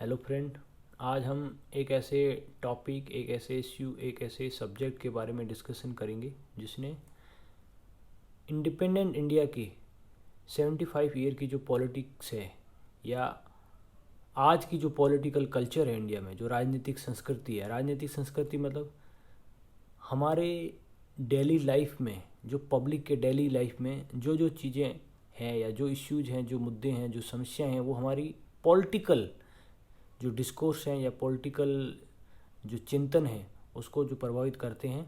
Hello friend. आज हम एक ऐसे टॉपिक, एक ऐसे इश्यू, एक ऐसे सब्जेक्ट के बारे में डिस्कशन करेंगे जिसने इंडिपेंडेंट इंडिया की 75 ईयर की जो पॉलिटिक्स है, या आज की जो पॉलिटिकल कल्चर है इंडिया में, जो राजनीतिक संस्कृति है। राजनीतिक संस्कृति मतलब हमारे डेली लाइफ में, जो पब्लिक के डेली लाइफ में जो जो चीज़ें हैं या जो इश्यूज हैं, जो मुद्दे हैं, जो समस्याएं हैं, वो हमारी पॉलिटिकल जो डिस्कोर्स हैं या पॉलिटिकल जो चिंतन है उसको जो प्रभावित करते हैं।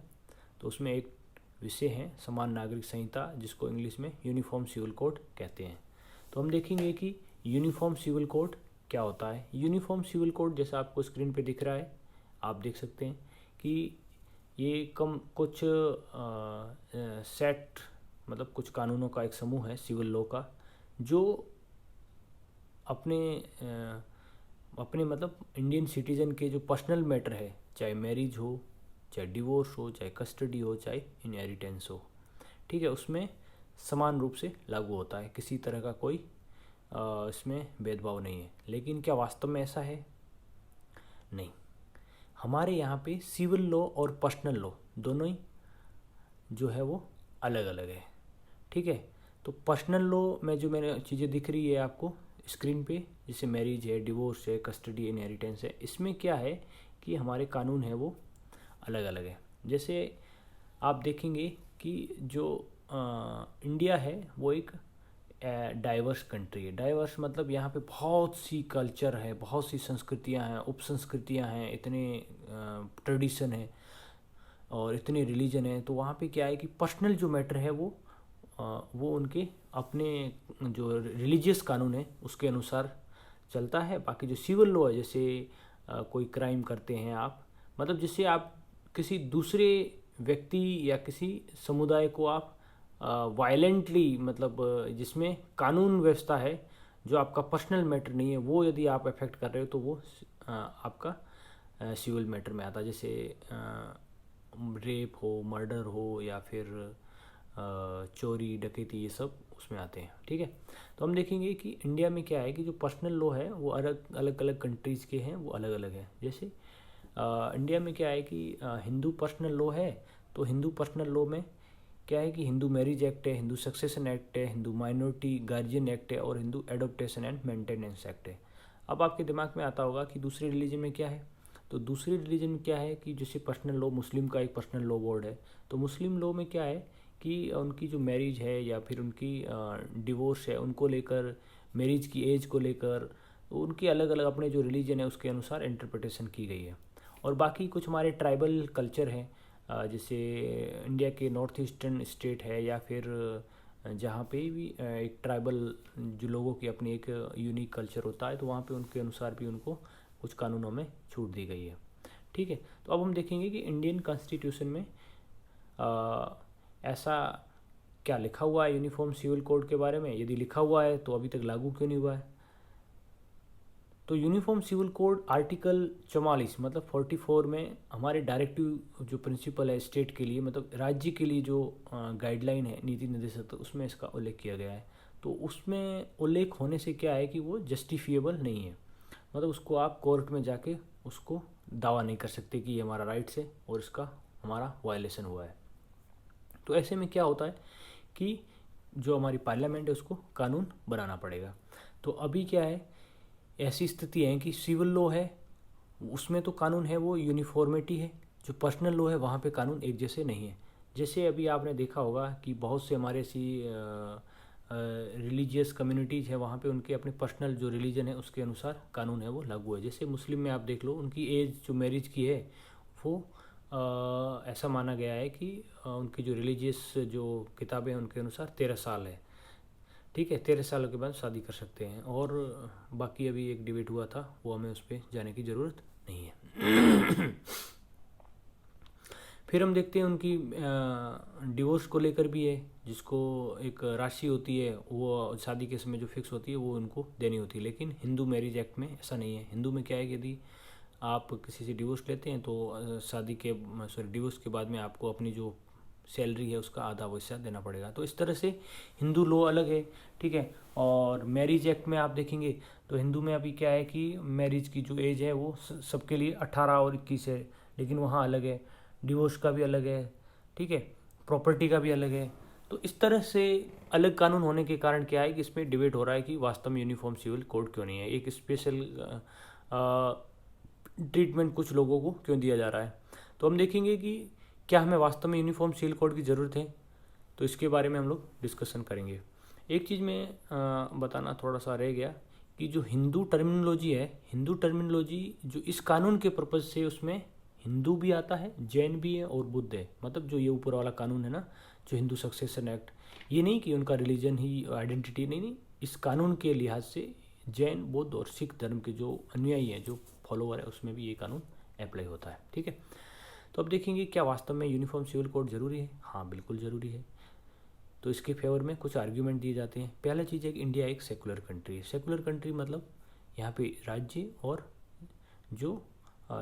तो उसमें एक विषय है समान नागरिक संहिता, जिसको इंग्लिश में यूनिफॉर्म सिविल कोड कहते हैं। तो हम देखेंगे कि यूनिफॉर्म सिविल कोड क्या होता है। यूनिफॉर्म सिविल कोड जैसा आपको स्क्रीन पे दिख रहा है, आप देख सकते हैं कि ये कम कुछ सेट मतलब कुछ कानूनों का एक समूह है सिविल लॉ का, जो अपने अपने मतलब इंडियन सिटीज़न के जो पर्सनल मैटर है, चाहे मैरिज हो, चाहे डिवोर्स हो, चाहे कस्टडी हो, चाहे इनहेरिटेंस हो, ठीक है, उसमें समान रूप से लागू होता है। किसी तरह का कोई इसमें भेदभाव नहीं है। लेकिन क्या वास्तव में ऐसा है? नहीं। हमारे यहाँ पे सिविल लॉ और पर्सनल लॉ दोनों ही जो है वो अलग अलग है, ठीक है। तो पर्सनल लॉ में जो मैंने चीज़ें दिख रही है आपको स्क्रीन पे, जैसे मैरिज है, डिवोर्स है, कस्टडी, इनहेरिटेंस है, इसमें क्या है कि हमारे कानून है वो अलग अलग है। जैसे आप देखेंगे कि जो इंडिया है वो एक डाइवर्स कंट्री है। डाइवर्स मतलब यहाँ पे बहुत सी कल्चर है, बहुत सी संस्कृतियाँ हैं, उप संस्कृतियाँ हैं, इतने ट्रेडिशन है और इतने रिलीजन है। तो वहाँ पे क्या है कि पर्सनल जो मैटर है वो उनके अपने जो रिलीजियस कानून है उसके अनुसार चलता है। बाकी जो सिविल लॉ है, जैसे कोई क्राइम करते हैं आप, मतलब जिससे आप किसी दूसरे व्यक्ति या किसी समुदाय को आप वायलेंटली, मतलब जिसमें कानून व्यवस्था है, जो आपका पर्सनल मैटर नहीं है, वो यदि आप अफेक्ट कर रहे हो तो वो आपका सिविल मैटर में आता है। जैसे रेप हो, मर्डर हो, या फिर चोरी, डकैती, ये सब उसमें आते हैं, ठीक है। तो हम देखेंगे कि इंडिया में क्या है कि जो पर्सनल लॉ है वो अलग अलग अलग कंट्रीज़ के हैं, वो अलग अलग है। जैसे इंडिया में क्या है कि हिंदू पर्सनल लॉ है। तो हिंदू पर्सनल लॉ में क्या है कि हिंदू मैरिज एक्ट है, हिंदू सक्सेशन एक्ट है, हिंदू माइनॉरिटी गार्जियन एक्ट है, और Hindu adoption and maintenance act है। अब आपके दिमाग में आता होगा कि दूसरे रिलीजन में क्या है। तो दूसरे रिलीजन में क्या है कि जैसे पर्सनल लॉ, मुस्लिम का एक पर्सनल लॉ बोर्ड है। तो मुस्लिम लॉ में क्या है कि उनकी जो मैरिज है या फिर उनकी डिवोर्स है, उनको लेकर, मैरिज की एज को लेकर, तो उनकी अलग अलग अपने जो रिलीजन है उसके अनुसार इंटरप्रिटेशन की गई है। और बाकी कुछ हमारे ट्राइबल कल्चर हैं, जैसे इंडिया के नॉर्थ ईस्टर्न स्टेट है, या फिर जहाँ पे भी एक ट्राइबल जो लोगों की अपनी एक यूनिक कल्चर होता है, तो वहाँ पे उनके अनुसार भी उनको कुछ कानूनों में छूट दी गई है, ठीक है। तो अब हम देखेंगे कि इंडियन कॉन्स्टिट्यूशन में ऐसा क्या लिखा हुआ है यूनिफॉर्म सिविल कोड के बारे में। यदि लिखा हुआ है तो अभी तक लागू क्यों नहीं हुआ है। तो यूनिफॉर्म सिविल कोड आर्टिकल 44 मतलब 44 में हमारे डायरेक्टिव जो प्रिंसिपल है स्टेट के लिए, मतलब राज्य के लिए जो गाइडलाइन है, नीति निर्देशक, तो उसमें इसका उल्लेख किया गया है। तो उसमें उल्लेख होने से क्या है कि वो जस्टिफिएबल नहीं है, मतलब उसको आप कोर्ट में जाके उसको दावा नहीं कर सकते कि ये हमारा राइट्स है और इसका हमारा वायलेशन हुआ है। तो ऐसे में क्या होता है कि जो हमारी पार्लियामेंट है उसको कानून बनाना पड़ेगा। तो अभी क्या है, ऐसी स्थिति है कि सिविल लॉ है उसमें तो कानून है वो यूनिफॉर्मिटी है, जो पर्सनल लॉ है वहाँ पे कानून एक जैसे नहीं है। जैसे अभी आपने देखा होगा कि बहुत से हमारे ऐसी रिलीजियस कम्युनिटीज़ है, वहाँ पे उनके अपने पर्सनल जो रिलीजन है उसके अनुसार कानून है वो लागू है। जैसे मुस्लिम में आप देख लो, उनकी एज जो मैरिज की है वो ऐसा माना गया है कि उनकी जो रिलीजियस जो किताबें हैं उनके अनुसार 13 साल है, ठीक है। 13 साल के बाद शादी कर सकते हैं। और बाकी अभी एक डिबेट हुआ था, वो हमें उस पर जाने की ज़रूरत नहीं है। फिर हम देखते हैं उनकी डिवोर्स को लेकर भी है, जिसको एक राशि होती है वो शादी के समय जो फिक्स होती है वो उनको देनी होती है। लेकिन हिंदू मैरिज एक्ट में ऐसा नहीं है। हिंदू में क्या है कि यदि आप किसी से डिवोर्स लेते हैं तो शादी के डिवोर्स के बाद में आपको अपनी जो सैलरी है उसका आधा पैसा देना पड़ेगा। तो इस तरह से हिंदू लॉ अलग है, ठीक है। और मैरिज एक्ट में आप देखेंगे तो हिंदू में अभी क्या है कि मैरिज की जो एज है वो सबके लिए 18 और 21 है, लेकिन वहाँ अलग है। डिवोर्स का भी अलग है, ठीक है, प्रॉपर्टी का भी अलग है। तो इस तरह से अलग कानून होने के कारण क्या है कि इसमें डिबेट हो रहा है कि वास्तव में यूनिफॉर्म सिविल कोड क्यों नहीं है, एक स्पेशल ट्रीटमेंट कुछ लोगों को क्यों दिया जा रहा है। तो हम देखेंगे कि क्या हमें वास्तव में यूनिफॉर्म सिविल कोड की ज़रूरत है, तो इसके बारे में हम लोग डिस्कशन करेंगे। एक चीज़ में बताना थोड़ा सा रह गया कि जो हिंदू टर्मिनोलॉजी है, हिंदू टर्मिनोलॉजी जो इस कानून के पर्पज़ से उसमें हिंदू भी आता है, जैन भी है और बुद्ध है। मतलब जो ये ऊपर वाला कानून है ना, जो हिंदू सक्सेशन एक्ट, ये नहीं कि उनका रिलीजन ही आइडेंटिटी, नहीं, इस कानून के लिहाज से जैन, बुद्ध और सिख धर्म के जो अनुयायी हैं, जो फॉलोवर है, उसमें भी ये कानून अप्लाई होता है, ठीक है। तो अब देखेंगे क्या वास्तव में यूनिफॉर्म सिविल कोड ज़रूरी है। हाँ, बिल्कुल ज़रूरी है। तो इसके फेवर में कुछ आर्ग्यूमेंट दिए जाते हैं। पहला चीज़ है कि इंडिया एक सेकुलर कंट्री है। सेकुलर कंट्री मतलब यहाँ पे राज्य और जो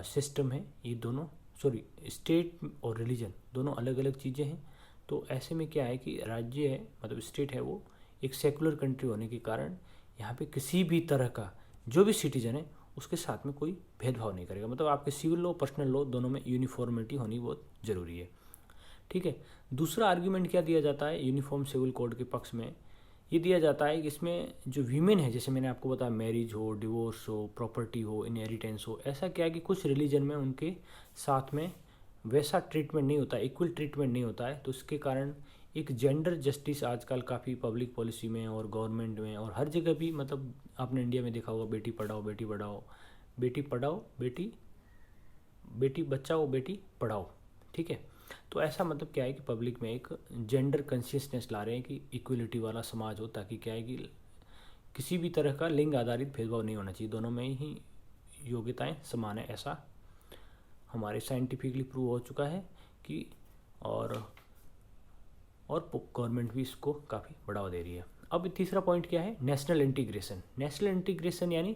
सिस्टम है, ये दोनों, सॉरी, स्टेट और रिलीजन दोनों अलग अलग चीज़ें हैं। तो ऐसे में क्या है कि राज्य है, मतलब स्टेट है, वो एक सेकुलर कंट्री होने के कारण यहाँ पे किसी भी तरह का जो भी सिटीजन है उसके साथ में कोई भेदभाव नहीं करेगा। मतलब आपके सिविल लॉ, पर्सनल लॉ, दोनों में यूनिफॉर्मिटी होनी बहुत ज़रूरी है, ठीक है। दूसरा आर्ग्यूमेंट क्या दिया जाता है यूनिफॉर्म सिविल कोड के पक्ष में, ये दिया जाता है कि इसमें जो वीमेन है, जैसे मैंने आपको बताया, मैरिज हो, डिवोर्स हो, प्रॉपर्टी हो, इनहेरिटेंस हो, ऐसा क्या है कि कुछ रिलीजन में उनके साथ में वैसा ट्रीटमेंट नहीं होता, इक्वल ट्रीटमेंट नहीं होता है। तो इसके कारण एक जेंडर जस्टिस आजकल काफ़ी पब्लिक पॉलिसी में और गवर्नमेंट में और हर जगह भी, मतलब आपने इंडिया में देखा होगा, बेटी पढ़ाओ बेटी पढ़ाओ, बेटी पढ़ाओ बेटी बचाओ बेटी पढ़ाओ, ठीक है। तो ऐसा मतलब क्या है कि पब्लिक में एक जेंडर कंशियसनेस ला रहे हैं कि इक्वलिटी वाला समाज हो, ताकि क्या है कि किसी भी तरह का लिंग आधारित भेदभाव नहीं होना चाहिए, दोनों में ही योग्यताएं समान है, ऐसा हमारे साइंटिफिकली प्रूव हो चुका है कि और गवर्नमेंट भी इसको काफ़ी बढ़ावा दे रही है। अब तीसरा पॉइंट क्या है, नेशनल इंटीग्रेशन। नेशनल इंटीग्रेशन यानी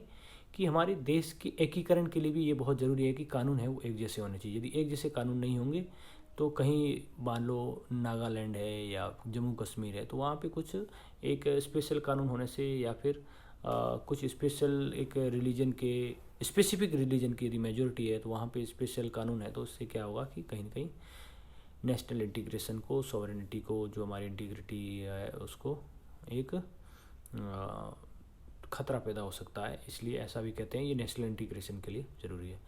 कि हमारे देश के एकीकरण के लिए भी ये बहुत ज़रूरी है कि कानून है वो एक जैसे होने चाहिए। यदि एक जैसे कानून नहीं होंगे तो कहीं मान लो नागालैंड है या जम्मू कश्मीर है, तो वहाँ पे कुछ एक स्पेशल कानून होने से या फिर कुछ स्पेशल एक रिलीजन के, स्पेसिफिक रिलीजन की यदि मेजोरिटी है तो वहाँ पे स्पेशल कानून है, तो उससे क्या होगा कि कहीं ना कहीं नेशनल इंटीग्रेशन को, सॉवरेनिटी को, जो हमारी इंटीग्रिटी है उसको एक खतरा पैदा हो सकता है। इसलिए ऐसा भी कहते हैं ये नेशनल इंटीग्रेशन के लिए ज़रूरी है।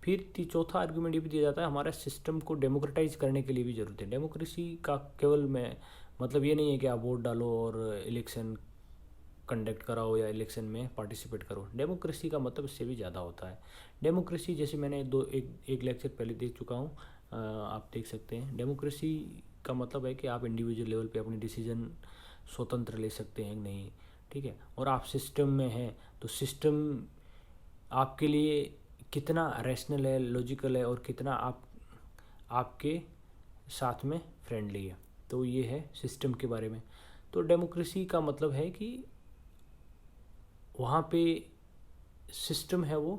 फिर चौथा आर्गुमेंट ये भी दिया जाता है हमारे सिस्टम को डेमोक्रेटाइज करने के लिए भी ज़रूरत है। डेमोक्रेसी का केवल मैं मतलब ये नहीं है कि आप वोट डालो और इलेक्शन कंडक्ट कराओ या इलेक्शन में पार्टिसिपेट करो। डेमोक्रेसी का मतलब इससे भी ज़्यादा होता है। डेमोक्रेसी जैसे मैंने एक लेक्चर पहले देख चुका हूँ, आप देख सकते हैं। डेमोक्रेसी का मतलब है कि आप इंडिविजुअल लेवल पे अपने डिसीजन स्वतंत्र ले सकते हैं नहीं, ठीक है। और आप सिस्टम में हैं तो सिस्टम आपके लिए कितना रैशनल है, लॉजिकल है और कितना आपके साथ में फ्रेंडली है। तो ये है सिस्टम के बारे में। तो डेमोक्रेसी का मतलब है कि वहाँ पे सिस्टम है वो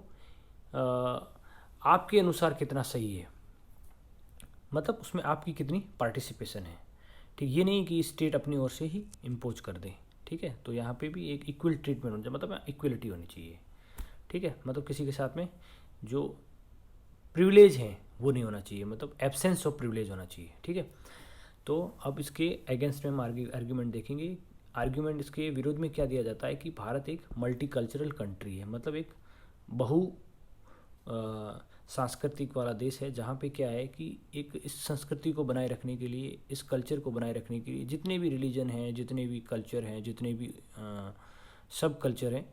आपके अनुसार कितना सही है, मतलब उसमें आपकी कितनी पार्टिसिपेशन है, ठीक। ये नहीं कि स्टेट अपनी ओर से ही इम्पोज कर दे, ठीक है। तो यहाँ पे भी एक इक्वल ट्रीटमेंट होना चाहिए, मतलब इक्वलिटी होनी चाहिए, ठीक है। मतलब किसी के साथ में जो प्रिविलेज है वो नहीं होना चाहिए, मतलब एब्सेंस ऑफ प्रिविलेज होना चाहिए, ठीक है। तो अब इसके अगेंस्ट में हम आर्ग्यूमेंट देखेंगे। आर्ग्यूमेंट इसके विरोध में क्या दिया जाता है कि भारत एक मल्टीकल्चरल कंट्री है, मतलब एक बहु सांस्कृतिक वाला देश है, जहाँ पे क्या है कि एक इस संस्कृति को बनाए रखने के लिए, इस कल्चर को बनाए रखने के लिए जितने भी रिलीजन हैं, जितने भी कल्चर हैं, जितने भी सब कल्चर हैं,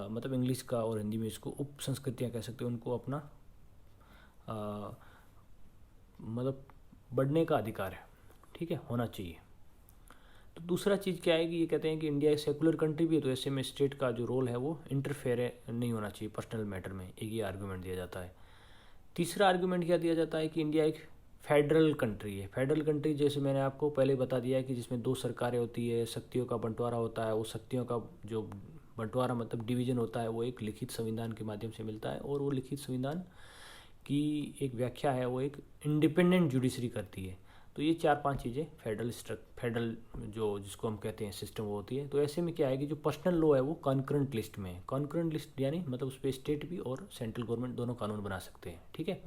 मतलब इंग्लिश का और हिंदी में इसको उप संस्कृतियाँ कह सकते हैं, उनको अपना मतलब बढ़ने का अधिकार है, ठीक है, होना चाहिए। तो दूसरा चीज़ क्या है कि ये कहते हैं कि इंडिया एक सेकुलर कंट्री भी है, तो ऐसे में स्टेट का जो रोल है वो इंटरफेयर नहीं होना चाहिए पर्सनल मैटर में, एक ये आर्गूमेंट दिया जाता है। तीसरा आर्गूमेंट क्या दिया जाता है कि इंडिया एक फेडरल कंट्री है। फेडरल कंट्री जैसे मैंने आपको पहले बता दिया है कि जिसमें 2 सरकारें होती है, शक्तियों का बंटवारा होता है, वो शक्तियों का जो बंटवारा मतलब डिवीज़न होता है वो एक लिखित संविधान के माध्यम से मिलता है, और वो लिखित संविधान की एक व्याख्या है वो एक इंडिपेंडेंट जुडिशरी करती है। तो ये 4-5 चीज़ें फेडरल जो जिसको हम कहते हैं सिस्टम वो होती है। तो ऐसे में क्या है कि जो पर्सनल लॉ है वो कॉन्करेंट लिस्ट में है। कॉन्करेंट लिस्ट यानी मतलब उस पर स्टेट भी और सेंट्रल गवर्नमेंट दोनों कानून बना सकते हैं, ठीक है।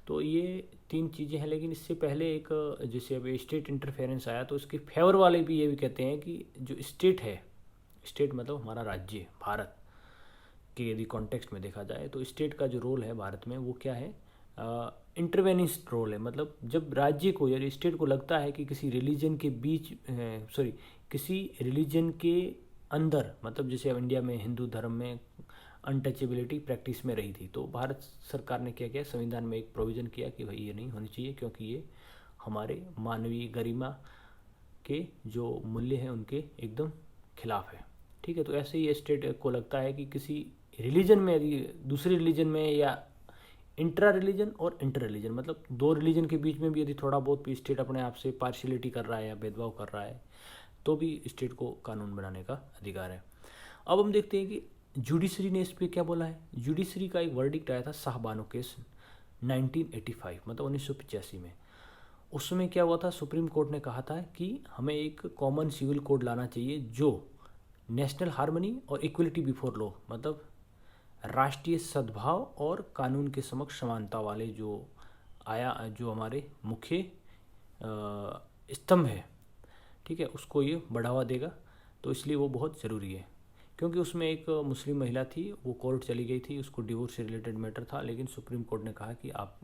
तो ये 3 चीज़ें हैं, लेकिन इससे पहले एक जैसे अब स्टेट इंटरफेरेंस आया तो इसके फेवर वाले भी ये भी कहते हैं कि जो स्टेट है, स्टेट मतलब हमारा राज्य भारत के यदि कॉन्टेक्स्ट में देखा जाए तो स्टेट का जो रोल है भारत में वो क्या है, इंटरवेनिंग रोल है। मतलब जब राज्य को या स्टेट को लगता है कि किसी रिलीजन के बीच किसी रिलीजन के अंदर, मतलब जैसे अब इंडिया में हिंदू धर्म में अनटचेबिलिटी प्रैक्टिस में रही थी, तो भारत सरकार ने क्या किया, संविधान में एक प्रोविज़न किया कि भाई ये नहीं होनी चाहिए क्योंकि ये हमारे मानवीय गरिमा के जो मूल्य हैं उनके एकदम खिलाफ है, ठीक है। तो ऐसे ही स्टेट को लगता है कि किसी रिलीजन में यदि दूसरे रिलीजन में या इंट्रा रिलीजन और इंटर रिलीजन मतलब 2 रिलीजन के बीच में भी यदि थोड़ा बहुत भी स्टेट अपने आप से पार्शियलिटी कर रहा है या भेदभाव कर रहा है तो भी स्टेट को कानून बनाने का अधिकार है। अब हम देखते हैं कि जुडिशरी ने इस पर क्या बोला है। जुडिशरी का एक वर्डिक्ट आया था शाहबानो केस 1985 मतलब 1985 में। उसमें क्या हुआ था, सुप्रीम कोर्ट ने कहा था कि हमें एक कॉमन सिविल कोड लाना चाहिए जो नेशनल हार्मनी और इक्वलिटी बिफोर लॉ मतलब राष्ट्रीय सद्भाव और कानून के समक्ष समानता वाले जो हमारे मुख्य स्तंभ है, ठीक है, उसको ये बढ़ावा देगा। तो इसलिए वो बहुत ज़रूरी है क्योंकि उसमें एक मुस्लिम महिला थी, वो कोर्ट चली गई थी, उसको डिवोर्स से रिलेटेड मैटर था, लेकिन सुप्रीम कोर्ट ने कहा कि आप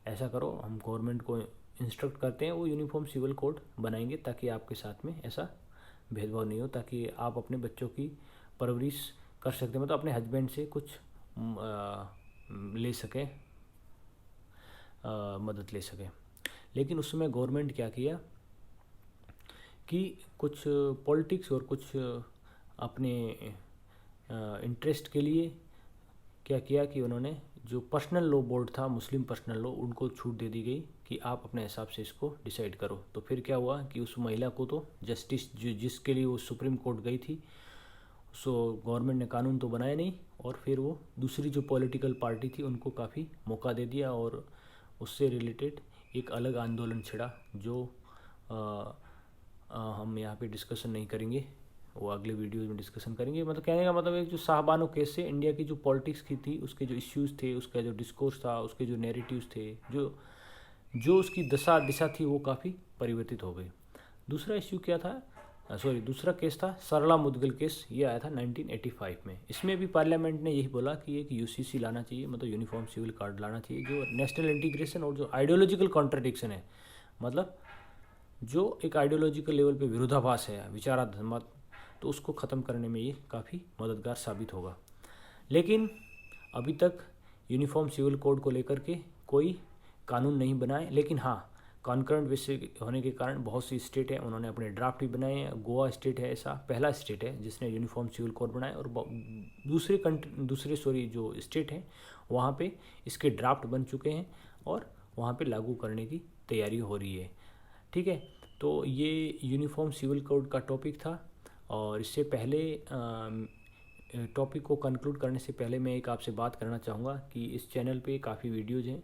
ऐसा करो, हम गवर्नमेंट को इंस्ट्रक्ट करते हैं वो यूनिफॉर्म सिविल कोड बनाएंगे ताकि आपके साथ में ऐसा भेदभाव नहीं हो, ताकि आप अपने बच्चों की परवरिश कर सकते हैं, मतलब अपने हस्बैंड से कुछ ले सकें, मदद ले सकें। लेकिन उसमें गवर्नमेंट क्या किया कि कुछ पॉलिटिक्स और कुछ अपने इंटरेस्ट के लिए क्या किया कि उन्होंने जो पर्सनल लॉ बोर्ड था, मुस्लिम पर्सनल लॉ, उनको छूट दे दी गई कि आप अपने हिसाब से इसको डिसाइड करो। तो फिर क्या हुआ कि उस महिला को तो जस्टिस जिसके लिए वो सुप्रीम कोर्ट गई थी, सो गवर्नमेंट ने कानून तो बनाया नहीं और फिर वो दूसरी जो पॉलिटिकल पार्टी थी उनको काफ़ी मौका दे दिया और उससे रिलेटेड एक अलग आंदोलन छिड़ा जो हम यहाँ पे डिस्कशन नहीं करेंगे, वो अगले वीडियो में डिस्कशन करेंगे। मतलब कहने का मतलब है जो शाहबानो केस से इंडिया की जो पॉलिटिक्स की थी, उसके जो इश्यूज़ थे, उसका जो डिस्कोर्स था, उसके जो नैरेटिव्स थे, जो उसकी दिशा थी वो काफ़ी परिवर्तित हो गई। दूसरा इश्यू क्या था, दूसरा केस था सरला मुदगल केस, ये आया था 1985 में। इसमें भी पार्लियामेंट ने यही बोला कि एक यूसीसी लाना चाहिए, मतलब यूनिफॉर्म सिविल कार्ड लाना चाहिए, जो नेशनल इंटीग्रेशन और जो आइडियोलॉजिकल कॉन्ट्रडिक्शन है, मतलब जो एक आइडियोलॉजिकल लेवल पे विरोधाभास है विचारात्मक, तो उसको ख़त्म करने में ये काफ़ी मददगार साबित होगा। लेकिन अभी तक यूनिफॉर्म सिविल कोड को लेकर के कोई कानून नहीं बनाए, लेकिन हाँ कॉन्करेंट विषय होने के कारण बहुत सी स्टेट हैं उन्होंने अपने ड्राफ्ट भी बनाए हैं। गोवा स्टेट है ऐसा पहला स्टेट है जिसने यूनिफॉर्म सिविल कोड बनाया और दूसरे जो स्टेट हैं वहाँ पे इसके ड्राफ्ट बन चुके हैं और वहाँ पे लागू करने की तैयारी हो रही है, ठीक है। तो ये यूनिफॉर्म सिविल कोड का टॉपिक था और इससे पहले टॉपिक को कंक्लूड करने से पहले मैं एक आपसे बात करना चाहूँगा कि इस चैनल पे काफ़ी वीडियोज़ हैं,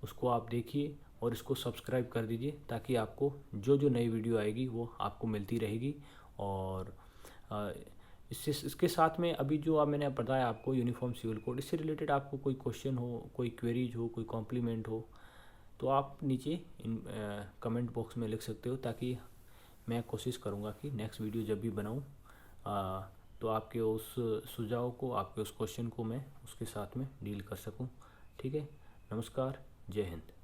उसको आप देखिए और इसको सब्सक्राइब कर दीजिए ताकि आपको जो नई वीडियो आएगी वो आपको मिलती रहेगी। और इसके साथ में अभी जो मैंने बताया आपको यूनिफॉर्म सिविल कोड, इससे रिलेटेड आपको कोई क्वेश्चन हो, कोई क्वेरीज हो, कोई कॉम्प्लीमेंट हो तो आप नीचे कमेंट बॉक्स में लिख सकते हो, ताकि मैं कोशिश करूँगा कि नेक्स्ट वीडियो जब भी बनाऊँ तो आपके उस सुझाव को, आपके उस क्वेश्चन को मैं उसके साथ में डील कर सकूँ, ठीक है। नमस्कार, जय हिंद।